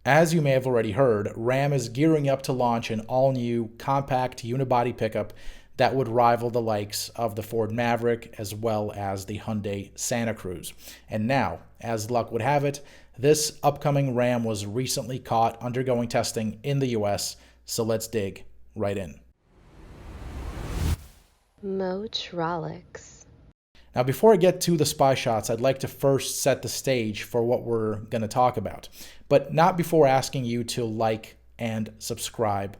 As you may have already heard, Ram is gearing up to launch an all-new compact unibody pickup that would rival the likes of the Ford Maverick as well as the Hyundai Santa Cruz. And now, as luck would have it, this upcoming Ram was recently caught undergoing testing in the US, so let's dig right in. Motronics. Now, before I get to the spy shots, I'd like to first set the stage for what we're going to talk about, but not before asking you to like and subscribe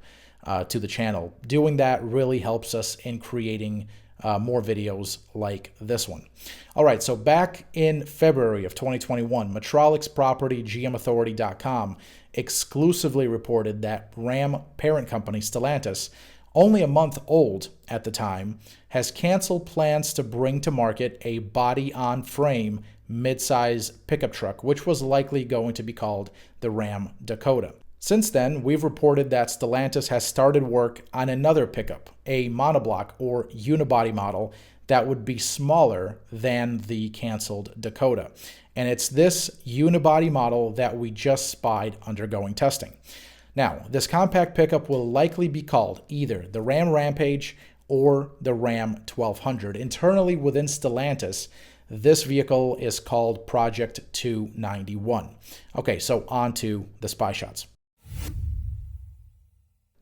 to the channel. Doing that really helps us in creating more videos like this one. All right, so back in February of 2021, Motronics property GMAuthority.com exclusively reported that Ram parent company Stellantis, only a month old at the time, has canceled plans to bring to market a body-on-frame midsize pickup truck, which was likely going to be called the Ram Dakota. Since then, we've reported that Stellantis has started work on another pickup, a monoblock or unibody model that would be smaller than the canceled Dakota. And it's this unibody model that we just spied undergoing testing. Now, this compact pickup will likely be called either the Ram Rampage or the Ram 1200. Internally within Stellantis, this vehicle is called Project 291. Okay, so on to the spy shots.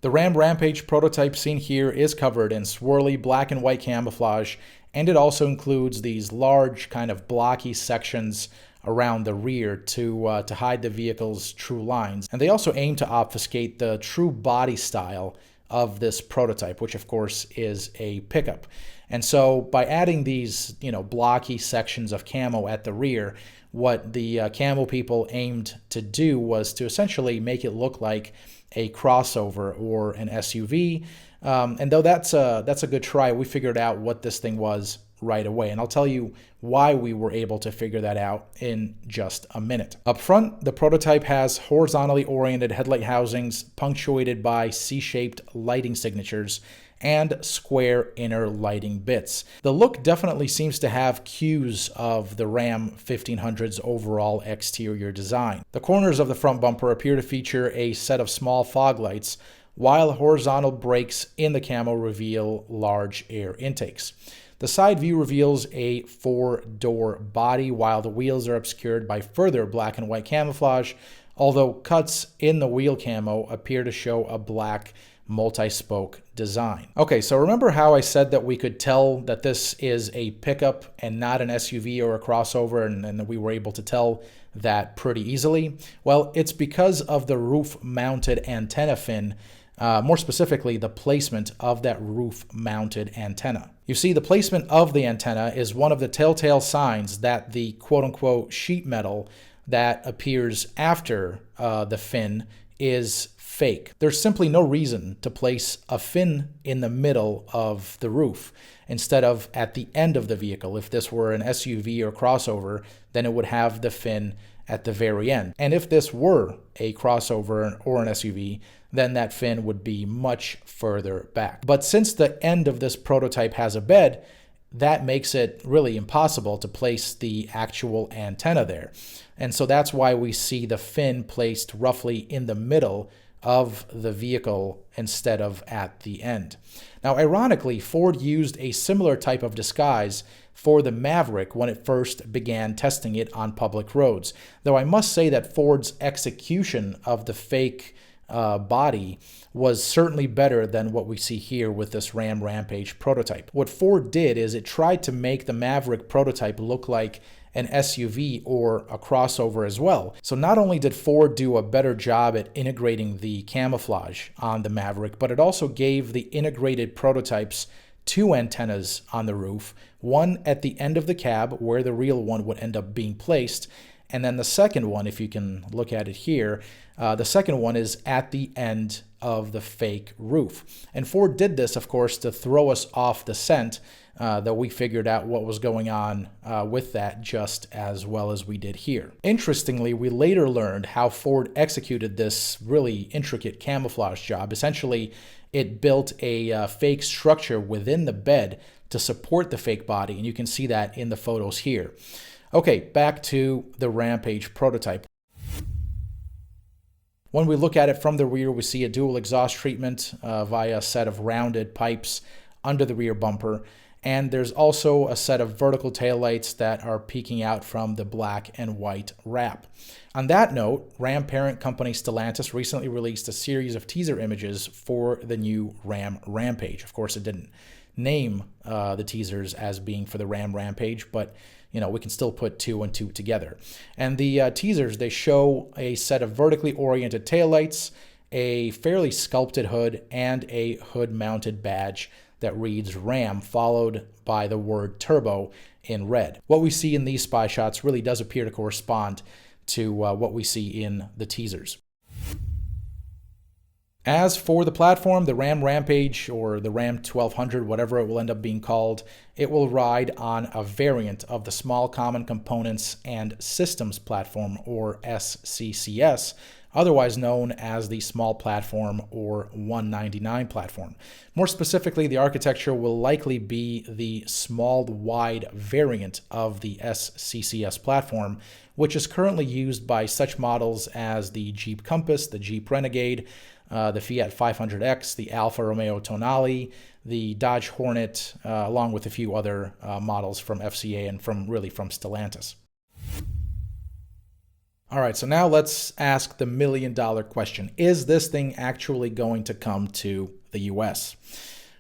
The Ram Rampage prototype seen here is covered in swirly black and white camouflage, and it also includes these large kind of blocky sections around the rear to hide the vehicle's true lines. And they also aim to obfuscate the true body style of this prototype, which of course is a pickup. And so by adding these, blocky sections of camo at the rear, what the camo people aimed to do was to essentially make it look like a crossover or an SUV. And though that's a good try, we figured out what this thing was right away. And I'll tell you why we were able to figure that out in just a minute. Up front, the prototype has horizontally oriented headlight housings punctuated by C-shaped lighting signatures and square inner lighting bits. The look definitely seems to have cues of the Ram 1500's overall exterior design. The corners of the front bumper appear to feature a set of small fog lights, while horizontal brakes in the camo reveal large air intakes. The side view reveals a four-door body, while the wheels are obscured by further black and white camouflage, although cuts in the wheel camo appear to show a black multi-spoke design. Okay, so remember how I said that we could tell that this is a pickup and not an SUV or a crossover, and we were able to tell that pretty easily? Well, it's because of the roof-mounted antenna fin, more specifically the placement of that roof-mounted antenna. You see, the placement of the antenna is one of the telltale signs that the quote-unquote sheet metal that appears after the fin is fake. There's simply no reason to place a fin in the middle of the roof instead of at the end of the vehicle. If this were an SUV or crossover, then it would have the fin at the very end. And if this were a crossover or an SUV, then that fin would be much further back. But since the end of this prototype has a bed, that makes it really impossible to place the actual antenna there. And so that's why we see the fin placed roughly in the middle of the vehicle instead of at the end. Now, ironically, Ford used a similar type of disguise for the Maverick when it first began testing it on public roads, though I must say that Ford's execution of the fake body was certainly better than what we see here with this Ram Rampage prototype. What Ford did is it tried to make the Maverick prototype look like an SUV or a crossover as well. So not only did Ford do a better job at integrating the camouflage on the Maverick, but it also gave the integrated prototypes two antennas on the roof, one at the end of the cab where the real one would end up being placed, and then the second one, if you can look at it here, the second one is at the end of the fake roof. And Ford did this, of course, to throw us off the scent, that we figured out what was going on with that just as well as we did here. Interestingly, we later learned how Ford executed this really intricate camouflage job. Essentially, it built a fake structure within the bed to support the fake body, and you can see that in the photos here. Okay, back to the Rampage prototype. When we look at it from the rear, we see a dual exhaust treatment via a set of rounded pipes under the rear bumper. And there's also a set of vertical taillights that are peeking out from the black and white wrap. On that note, Ram parent company Stellantis recently released a series of teaser images for the new Ram Rampage. Of course, it didn't name the teasers as being for the Ram Rampage, but we can still put two and two together. And the teasers, they show a set of vertically oriented taillights, a fairly sculpted hood, and a hood-mounted badge that reads Ram, followed by the word turbo in red. What we see in these spy shots really does appear to correspond to what we see in the teasers. As for the platform, the Ram Rampage, or the Ram 1200, whatever it will end up being called, it will ride on a variant of the Small Common Components and Systems Platform, or SCCS, otherwise known as the Small Platform or 199 platform. More specifically, the architecture will likely be the small wide variant of the SCCS platform, which is currently used by such models as the Jeep Compass, the Jeep Renegade, the Fiat 500X, the Alfa Romeo Tonale, the Dodge Hornet, along with a few other models from FCA and from Stellantis. All right, so now let's ask the million-dollar question. Is this thing actually going to come to the US?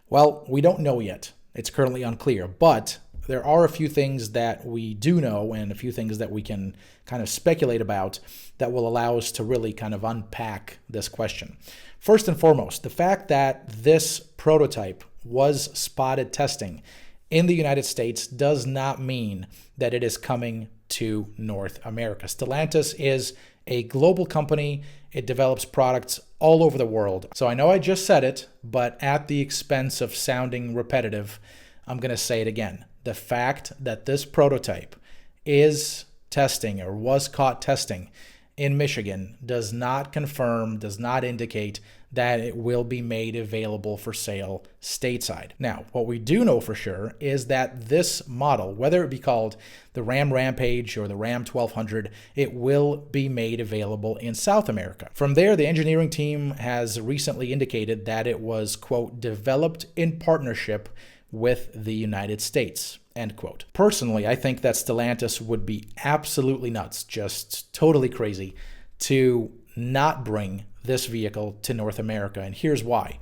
Well, we don't know yet. It's currently unclear, but there are a few things that we do know and a few things that we can kind of speculate about that will allow us to really kind of unpack this question. First and foremost, the fact that this prototype was spotted testing in the United States does not mean that it is coming to North America. Stellantis is a global company. It develops products all over the world. So I know I just said it, but at the expense of sounding repetitive, I'm going to say it again. The fact that this prototype is testing or was caught testing in Michigan does not confirm, does not indicate that it will be made available for sale stateside. Now, what we do know for sure is that this model, whether it be called the Ram Rampage or the Ram 1200, it will be made available in South America. From there, the engineering team has recently indicated that it was, quote, developed in partnership with the United States, end quote. Personally, I think that Stellantis would be absolutely nuts, just totally crazy, to not bring this vehicle to North America, and here's why.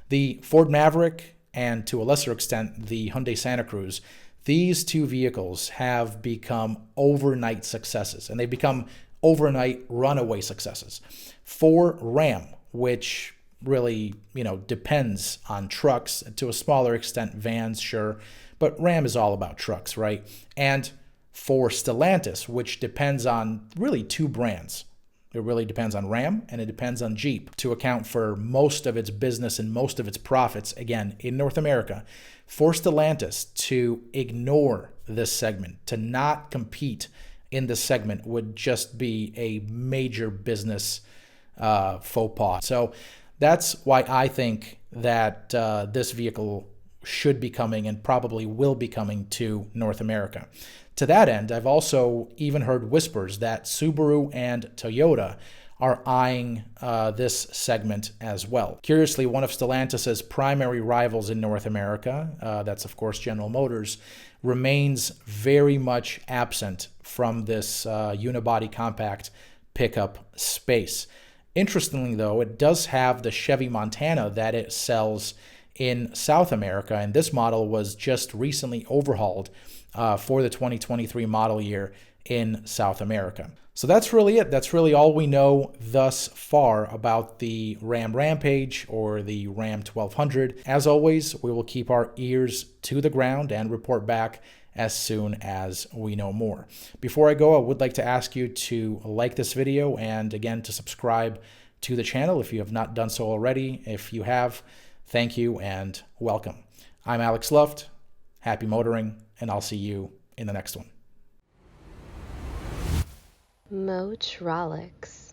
The Ford Maverick, and to a lesser extent, the Hyundai Santa Cruz, these two vehicles have become overnight successes, and they've become overnight runaway successes. For Ram, which really, depends on trucks, to a smaller extent vans, sure, but Ram is all about trucks, right? And for Stellantis, which depends on really two brands. It really depends on Ram and it depends on Jeep to account for most of its business and most of its profits, again, in North America. For Stellantis to ignore this segment, to not compete in this segment would just be a major business faux pas. So that's why I think that this vehicle should be coming and probably will be coming to North America. To that end, I've also even heard whispers that Subaru and Toyota are eyeing this segment as well. Curiously, one of Stellantis' primary rivals in North America, that's of course General Motors, remains very much absent from this unibody compact pickup space. Interestingly, though, it does have the Chevy Montana that it sells in South America, and this model was just recently overhauled for the 2023 model year in South America. So that's really it. That's really all we know thus far about the Ram Rampage or the Ram 1200. As always, we will keep our ears to the ground and report back as soon as we know more. Before I go, I would like to ask you to like this video and again to subscribe to the channel if you have not done so already. If you have, thank you and welcome. I'm Alex Luft. Happy motoring, and I'll see you in the next one. Motrolics.